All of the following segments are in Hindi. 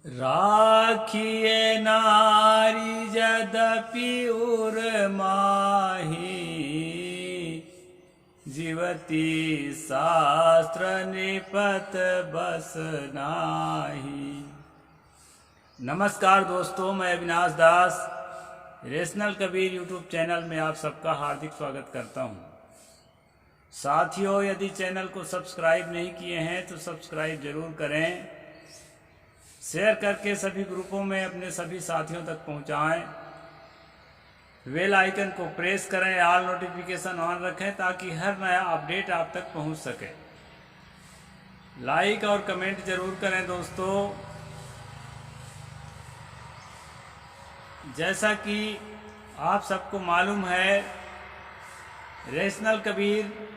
राखिए नारी यद्यपि उर्माही, जीवती शास्त्र निपत बस नाही। नमस्कार दोस्तों, मैं अविनाश दास रेशनल कबीर यूट्यूब चैनल में आप सबका हार्दिक स्वागत करता हूं। साथियों, यदि चैनल को सब्सक्राइब नहीं किए हैं तो सब्सक्राइब जरूर करें, शेयर करके सभी ग्रुपों में अपने सभी साथियों तक पहुंचाएं, बेल आइकन को प्रेस करें, ऑल नोटिफिकेशन ऑन रखें ताकि हर नया अपडेट आप तक पहुंच सके। लाइक और कमेंट जरूर करें दोस्तों। जैसा कि आप सबको मालूम है, रेशनल कबीर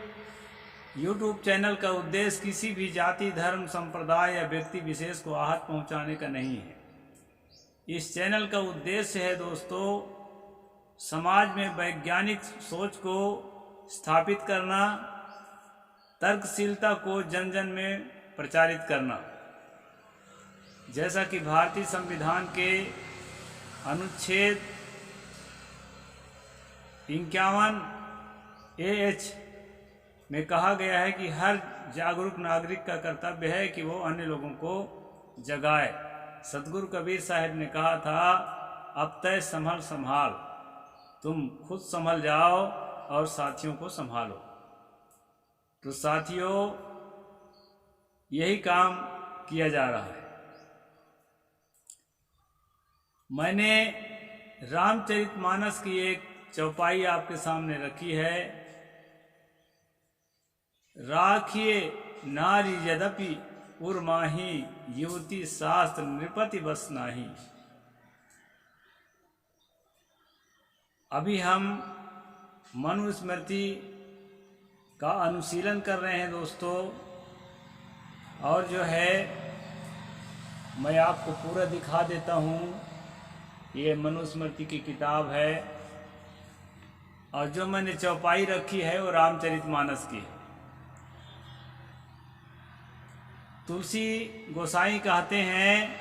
यूट्यूब चैनल का उद्देश्य किसी भी जाति, धर्म, संप्रदाय या व्यक्ति विशेष को आहत पहुंचाने का नहीं है। इस चैनल का उद्देश्य है दोस्तों, समाज में वैज्ञानिक सोच को स्थापित करना, तर्कशीलता को जन जन में प्रचारित करना। जैसा कि भारतीय संविधान के अनुच्छेद 51A(h) में कहा गया है कि हर जागरूक नागरिक का कर्तव्य है कि वो अन्य लोगों को जगाए। सतगुरु कबीर साहब ने कहा था, अब तय संभल संभाल, तुम खुद संभल जाओ और साथियों को संभालो। तो साथियों, यही काम किया जा रहा है। मैंने रामचरितमानस की एक चौपाई आपके सामने रखी है। राखिए नारी यद्यपि उर्माही, युवती शास्त्र नृपति बस नाही। अभी हम मनुस्मृति का अनुशीलन कर रहे हैं दोस्तों, और जो है मैं आपको पूरा दिखा देता हूँ। ये मनुस्मृति की किताब है और जो मैंने चौपाई रखी है वो रामचरितमानस की। तुलसी गोसाई कहते हैं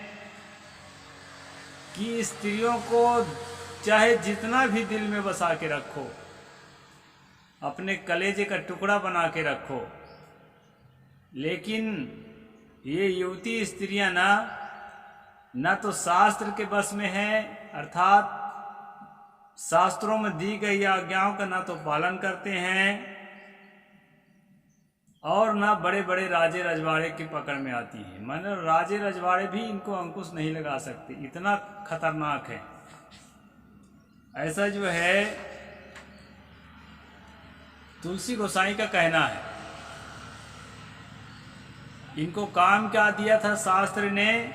कि स्त्रियों को चाहे जितना भी दिल में बसा के रखो, अपने कलेजे का टुकड़ा बना के रखो, लेकिन ये युवती स्त्रियां ना तो शास्त्र के बस में है, अर्थात शास्त्रों में दी गई आज्ञाओं का ना तो पालन करते हैं, और ना बड़े बड़े राजे रजवाड़े की पकड़ में आती हैं। मानो राजे रजवाड़े भी इनको अंकुश नहीं लगा सकते, इतना खतरनाक है। ऐसा जो है तुलसी गोसाई का कहना है। इनको काम क्या दिया था शास्त्र ने?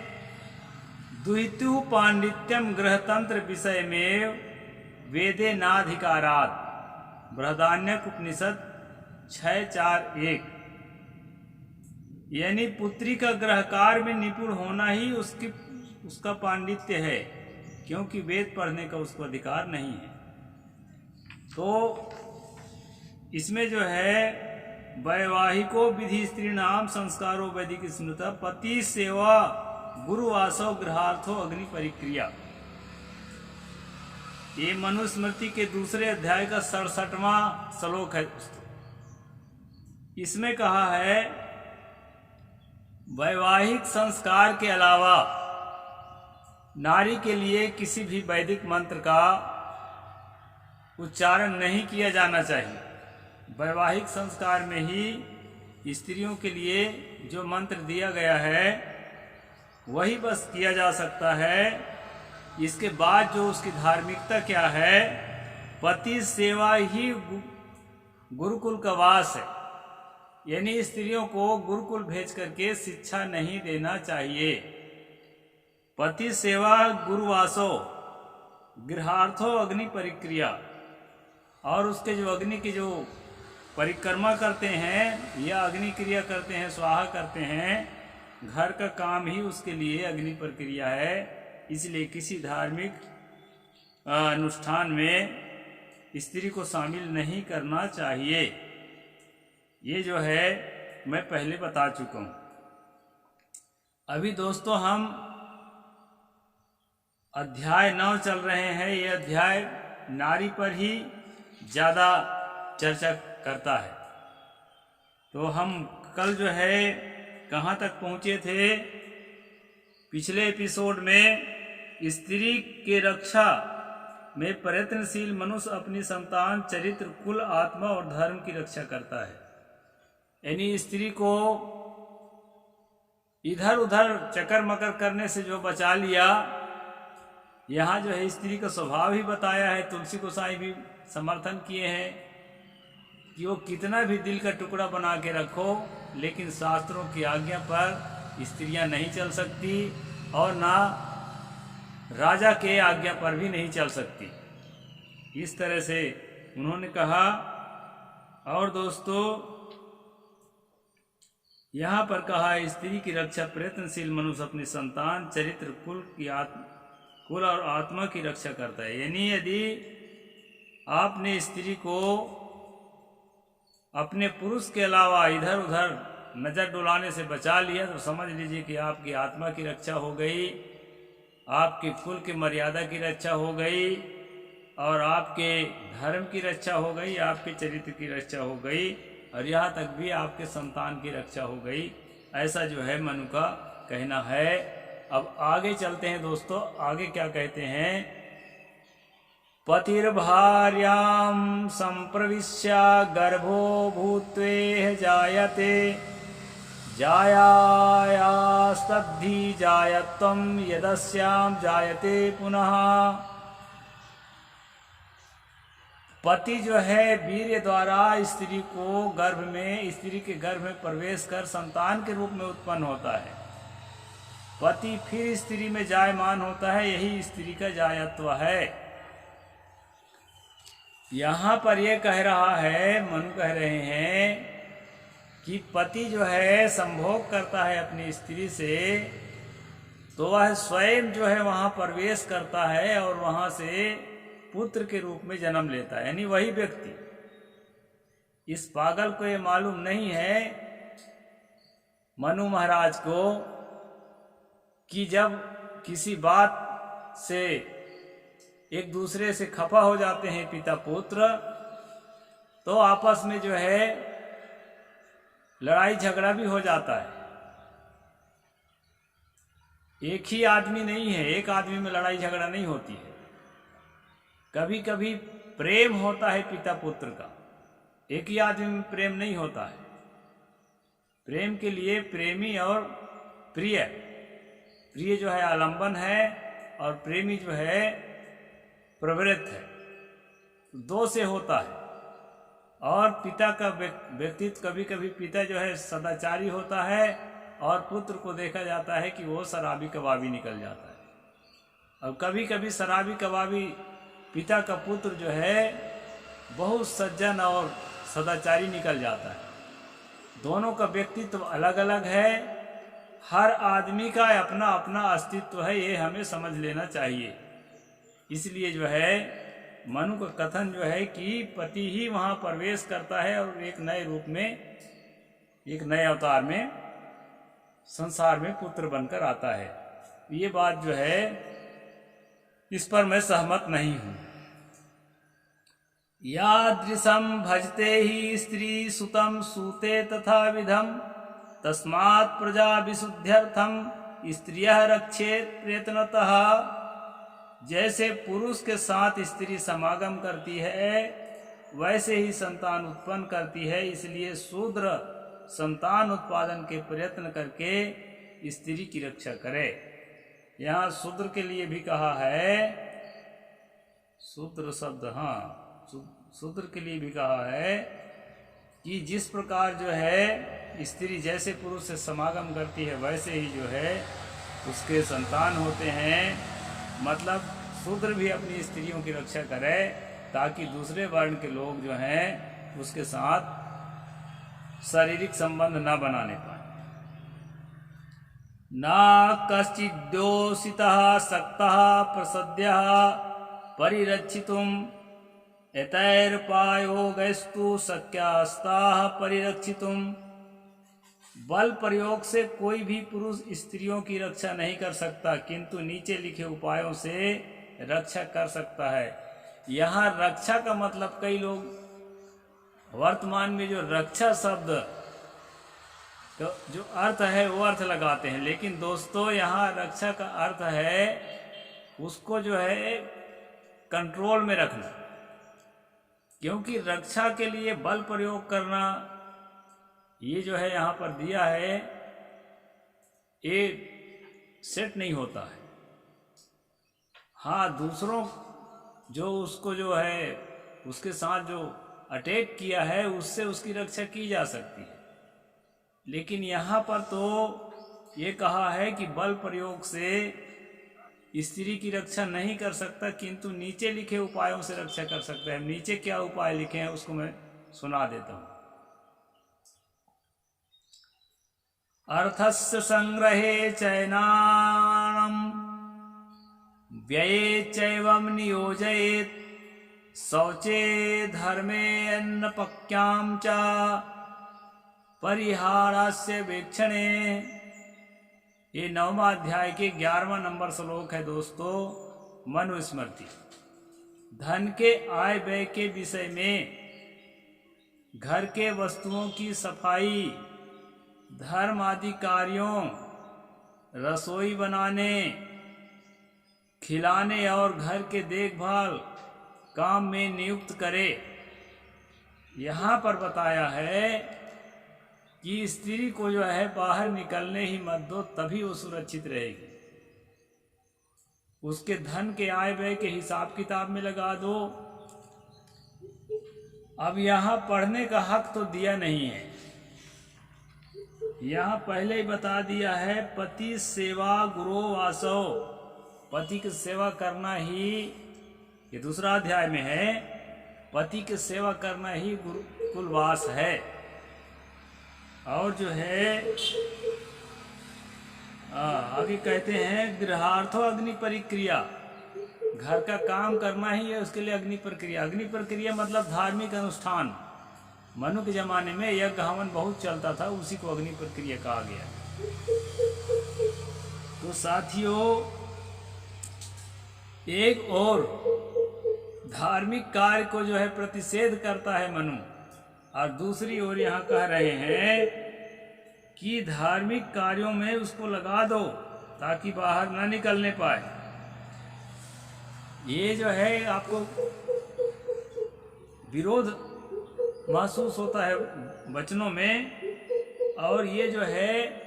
दुहितु पांडित्यम गृहतंत्र विषय में वेदे नाधिकारात, बृहदारण्यक उपनिषद 6:4-1। यानी पुत्री का गृह कार्य में निपुण होना ही उसका पांडित्य है, क्योंकि वेद पढ़ने का उसको अधिकार नहीं है। तो इसमें जो है वैवाहिको विधि स्त्री नाम संस्कारो वैदिक स्मृता, पति सेवा गुरुवासो गृहार्थो अग्नि परिक्रिया। ये मनुस्मृति के दूसरे अध्याय का 67वां श्लोक है। इसमें कहा है, वैवाहिक संस्कार के अलावा नारी के लिए किसी भी वैदिक मंत्र का उच्चारण नहीं किया जाना चाहिए। वैवाहिक संस्कार में ही स्त्रियों के लिए जो मंत्र दिया गया है वही बस किया जा सकता है। इसके बाद जो उसकी धार्मिकता क्या है, पति सेवा ही गुरुकुल का वास है। यानी स्त्रियों को गुरुकुल भेज करके शिक्षा नहीं देना चाहिए। पति सेवा गुरुवासो गृहार्थो अग्नि परिक्रिया, और उसके जो अग्नि की जो परिक्रमा करते हैं या अग्नि क्रिया करते हैं, स्वाहा करते हैं, घर का काम ही उसके लिए अग्नि प्रक्रिया है। इसलिए किसी धार्मिक अनुष्ठान में स्त्री को शामिल नहीं करना चाहिए। ये जो है मैं पहले बता चुका हूँ। अभी दोस्तों हम अध्याय 9 चल रहे हैं। ये अध्याय नारी पर ही ज़्यादा चर्चा करता है। तो हम कल जो है कहाँ तक पहुँचे थे? पिछले एपिसोड में स्त्री के रक्षा में प्रयत्नशील मनुष्य अपनी संतान, चरित्र, कुल, आत्मा और धर्म की रक्षा करता है। यानी स्त्री को इधर उधर चक्कर मकर करने से जो बचा लिया, यहाँ जो है स्त्री का स्वभाव ही बताया है। तुलसी गोसाई भी समर्थन किए हैं कि वो कितना भी दिल का टुकड़ा बना के रखो, लेकिन शास्त्रों की आज्ञा पर स्त्रियां नहीं चल सकती और ना राजा के आज्ञा पर भी नहीं चल सकती। इस तरह से उन्होंने कहा। और दोस्तों, यहाँ पर कहा स्त्री की रक्षा प्रयत्नशील मनुष्य अपनी संतान, चरित्र, कुल और आत्मा की रक्षा करता है। यानी यदि आपने स्त्री को अपने पुरुष के अलावा इधर उधर नज़र डुलाने से बचा लिया तो समझ लीजिए कि आपकी आत्मा की रक्षा हो गई, आपके कुल की मर्यादा की रक्षा हो गई और आपके धर्म की रक्षा हो गई, आपके चरित्र की रक्षा हो गई और यहाँ तक भी आपके संतान की रक्षा हो गई। ऐसा जो है मनु का कहना है। अब आगे चलते हैं दोस्तों। आगे क्या कहते हैं? पतिर्भार्यां संप्रविश्य गर्भो भूत्वेह जायते जायास्तद्धि जायत्वं यदस्यां जायते पुनः। पति जो है वीर्य द्वारा स्त्री के गर्भ में प्रवेश कर संतान के रूप में उत्पन्न होता है। पति फिर स्त्री में जायमान होता है, यही स्त्री का जायत्व है। यहाँ पर यह कह रहा है, मनु कह रहे हैं कि पति जो है संभोग करता है अपनी स्त्री से, तो वह स्वयं जो है वहाँ प्रवेश करता है और वहाँ से पुत्र के रूप में जन्म लेता है। यानी वही व्यक्ति। इस पागल को ये मालूम नहीं है मनु महाराज को कि जब किसी बात से एक दूसरे से खफा हो जाते हैं पिता पुत्र, तो आपस में जो है लड़ाई झगड़ा भी हो जाता है। एक ही आदमी नहीं है, एक आदमी में लड़ाई झगड़ा नहीं होती है। कभी कभी प्रेम होता है पिता पुत्र का, एक ही आदमी में प्रेम नहीं होता है। प्रेम के लिए प्रेमी और प्रिय जो है आलंबन है और प्रेमी जो है प्रवृत्त है, दो से होता है। और पिता का व्यक्तित्व, कभी कभी पिता जो है सदाचारी होता है और पुत्र को देखा जाता है कि वो शराबी कबाबी निकल जाता है। और कभी कभी शराबी कबाबी पिता का पुत्र जो है बहुत सज्जन और सदाचारी निकल जाता है। दोनों का व्यक्तित्व अलग अलग है। हर आदमी का अपना अपना अस्तित्व है, ये हमें समझ लेना चाहिए। इसलिए जो है मनु का कथन जो है कि पति ही वहाँ प्रवेश करता है और एक नए रूप में, एक नए अवतार में संसार में पुत्र बनकर आता है। ये बात जो है इस पर मैं सहमत नहीं हूँ। यादृशं भजते ही स्त्री सुतं सूते तथा विधम तस्मात् प्रजा विशुद्ध्यर्थम स्त्रियः रक्षेत प्रयत्नतः। जैसे पुरुष के साथ स्त्री समागम करती है, वैसे ही संतान उत्पन्न करती है। इसलिए शूद्र संतान उत्पादन के प्रयत्न करके स्त्री की रक्षा करे। यहाँ शूद्र के लिए भी कहा है, शूद्र शब्द, हाँ, शूद्र के लिए भी कहा है कि जिस प्रकार जो है स्त्री जैसे पुरुष से समागम करती है, वैसे ही जो है उसके संतान होते हैं। मतलब शूद्र भी अपनी स्त्रियों की रक्षा करे ताकि दूसरे वर्ण के लोग जो हैं उसके साथ शारीरिक संबंध न बनाने पाए। ना कश्चिद्योषितः सक्तः प्रसद्यः परिरक्षितुम् एतैर्पायोगैस्तु शक्यास्ताः परिरक्षितुम्। बल प्रयोग से कोई भी पुरुष स्त्रियों की रक्षा नहीं कर सकता, किंतु नीचे लिखे उपायों से रक्षा कर सकता है। यहाँ रक्षा का मतलब कई लोग वर्तमान में जो रक्षा शब्द तो जो अर्थ है वो अर्थ लगाते हैं, लेकिन दोस्तों यहाँ रक्षा का अर्थ है उसको जो है कंट्रोल में रखना, क्योंकि रक्षा के लिए बल प्रयोग करना ये जो है यहाँ पर दिया है ये सेट नहीं होता है। हाँ, दूसरों जो उसको जो है उसके साथ जो अटैक किया है उससे उसकी रक्षा की जा सकती है, लेकिन यहाँ पर तो ये कहा है कि बल प्रयोग से स्त्री की रक्षा नहीं कर सकता, किंतु नीचे लिखे उपायों से रक्षा कर सकता है। नीचे क्या उपाय लिखे हैं उसको मैं सुना देता हूँ। अर्थस्य संग्रहे चैनानम व्यये चैवं नियोजयेत् शौचे धर्मे अन्नपक्यां च परिहारस्य वीक्षणे। ये 9वां अध्याय के 11वां नंबर श्लोक है दोस्तों, मनुस्मृति। धन के आय व्यय के विषय में, घर के वस्तुओं की सफाई, धर्म आदि कार्यों, रसोई बनाने, खिलाने और घर के देखभाल काम में नियुक्त करे। यहाँ पर बताया है कि स्त्री को जो है बाहर निकलने ही मत दो, तभी वो सुरक्षित रहेगी। उसके धन के आय व्यय के हिसाब किताब में लगा दो। अब यहाँ पढ़ने का हक तो दिया नहीं है, यहाँ पहले ही बता दिया है पति सेवा गुरु वासो, पति की सेवा करना ही, ये दूसरा अध्याय में है, पति की सेवा करना ही गुरुकुल वास है। और जो है आगे कहते हैं गृहार्थो अग्नि परिक्रिया, घर का काम करना ही है उसके लिए अग्नि प्रक्रिया। अग्नि प्रक्रिया मतलब धार्मिक अनुष्ठान। मनु के जमाने में यज्ञ हवन बहुत चलता था, उसी को अग्नि प्रक्रिया कहा गया। तो साथियों, एक और धार्मिक कार्य को जो है प्रतिषेध करता है मनु, और दूसरी ओर यहाँ कह रहे हैं कि धार्मिक कार्यों में उसको लगा दो ताकि बाहर ना निकलने पाए। ये जो है आपको विरोध महसूस होता है वचनों में, और ये जो है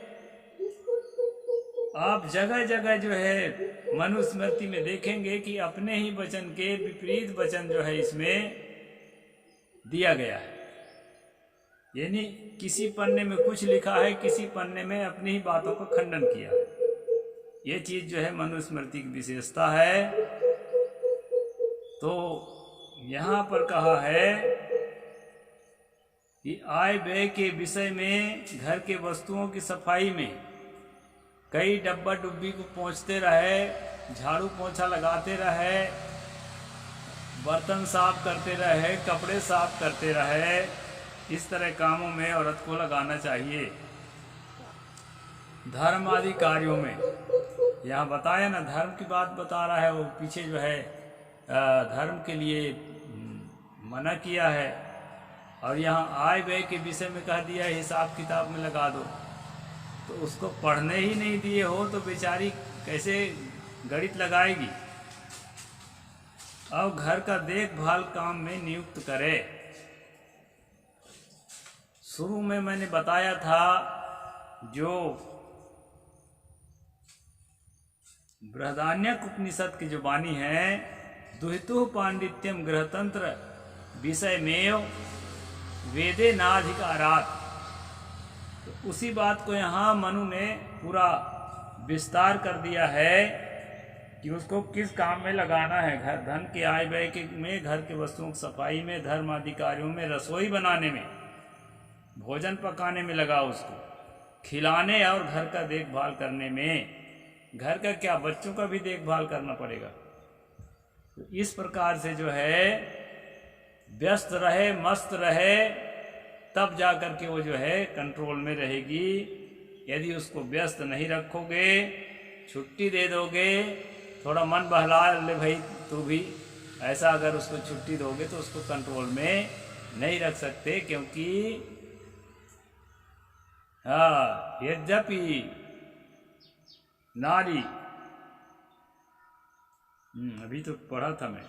आप जगह जगह जो है मनुस्मृति में देखेंगे कि अपने ही वचन के विपरीत वचन जो है इसमें दिया गया है। यानी किसी पन्ने में कुछ लिखा है, किसी पन्ने में अपनी ही बातों का खंडन किया है। ये चीज जो है मनुस्मृति की विशेषता है। तो यहाँ पर कहा है कि आय व्यय के विषय में, घर के वस्तुओं की सफाई में, कई डब्बा डुब्बी को पोंछते रहे, झाड़ू पोंछा लगाते रहे, बर्तन साफ करते रहे, कपड़े साफ करते रहे, इस तरह कामों में औरत को लगाना चाहिए। धर्म आदि कार्यों में, यहाँ बताया ना, धर्म की बात बता रहा है, वो पीछे जो है धर्म के लिए मना किया है, और यहाँ आय व्यय के विषय में कह दिया हिसाब किताब में लगा दो। तो उसको पढ़ने ही नहीं दिए हो तो बेचारी कैसे गणित लगाएगी। अब घर का देखभाल काम में नियुक्त करे। शुरू में मैंने बताया था जो बृहदारण्यक उपनिषद की जो वाणी है, दुहितु पांडित्यम गृहतंत्र विषय में वेदे नाधिकारात्, तो उसी बात को यहाँ मनु ने पूरा विस्तार कर दिया है कि उसको किस काम में लगाना है। घर धन के आय व्यय के में, घर के वस्तुओं की सफाई में, धर्म आदि कार्यों में, रसोई बनाने में, भोजन पकाने में लगा, उसको खिलाने और घर का देखभाल करने में। घर का क्या, बच्चों का भी देखभाल करना पड़ेगा। तो इस प्रकार से जो है व्यस्त रहे, मस्त रहे, तब जा कर के वो जो है कंट्रोल में रहेगी। यदि उसको व्यस्त नहीं रखोगे, छुट्टी दे दोगे, थोड़ा मन बहला ले भाई तू भी, ऐसा अगर उसको छुट्टी दोगे तो उसको कंट्रोल में नहीं रख सकते। क्योंकि हाँ, यद्यपि नारी, अभी तो पढ़ा था मैं,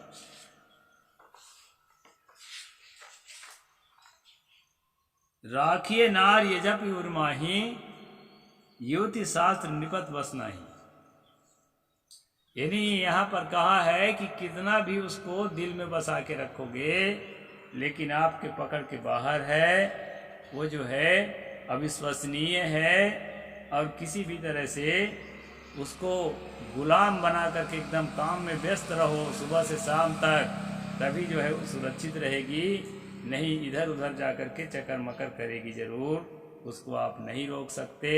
राखिए नार यजपि उर्माही, युवती शास्त्र निपत बस नहीं। यानी यहाँ पर कहा है कि कितना भी उसको दिल में बसा के रखोगे, लेकिन आपके पकड़ के बाहर है, वो जो है अविश्वसनीय है, और किसी भी तरह से उसको गुलाम बना करके एकदम काम में व्यस्त रहो सुबह से शाम तक, तभी जो है वो सुरक्षित रहेगी। नहीं इधर उधर जा कर के चक्कर मकर करेगी जरूर, उसको आप नहीं रोक सकते।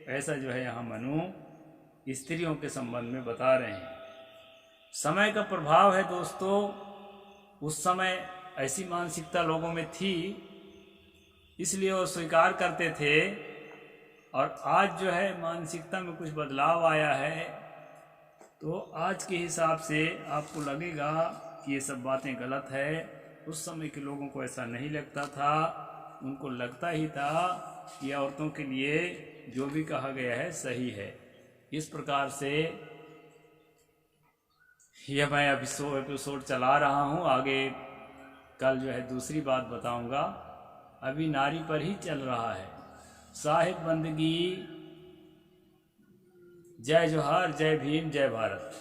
ऐसा जो है यहाँ मनु स्त्रियों के संबंध में बता रहे हैं। समय का प्रभाव है दोस्तों, उस समय ऐसी मानसिकता लोगों में थी, इसलिए वो स्वीकार करते थे। और आज जो है मानसिकता में कुछ बदलाव आया है, तो आज के हिसाब से आपको लगेगा कि ये सब बातें गलत है। उस समय के लोगों को ऐसा नहीं लगता था, उनको लगता ही था कि औरतों के लिए जो भी कहा गया है सही है। इस प्रकार से यह मैं एपिसोड चला रहा हूँ। आगे कल जो है दूसरी बात बताऊंगा, अभी नारी पर ही चल रहा है। साहिब बंदगी, जय जोहार, जय भीम, जय भारत।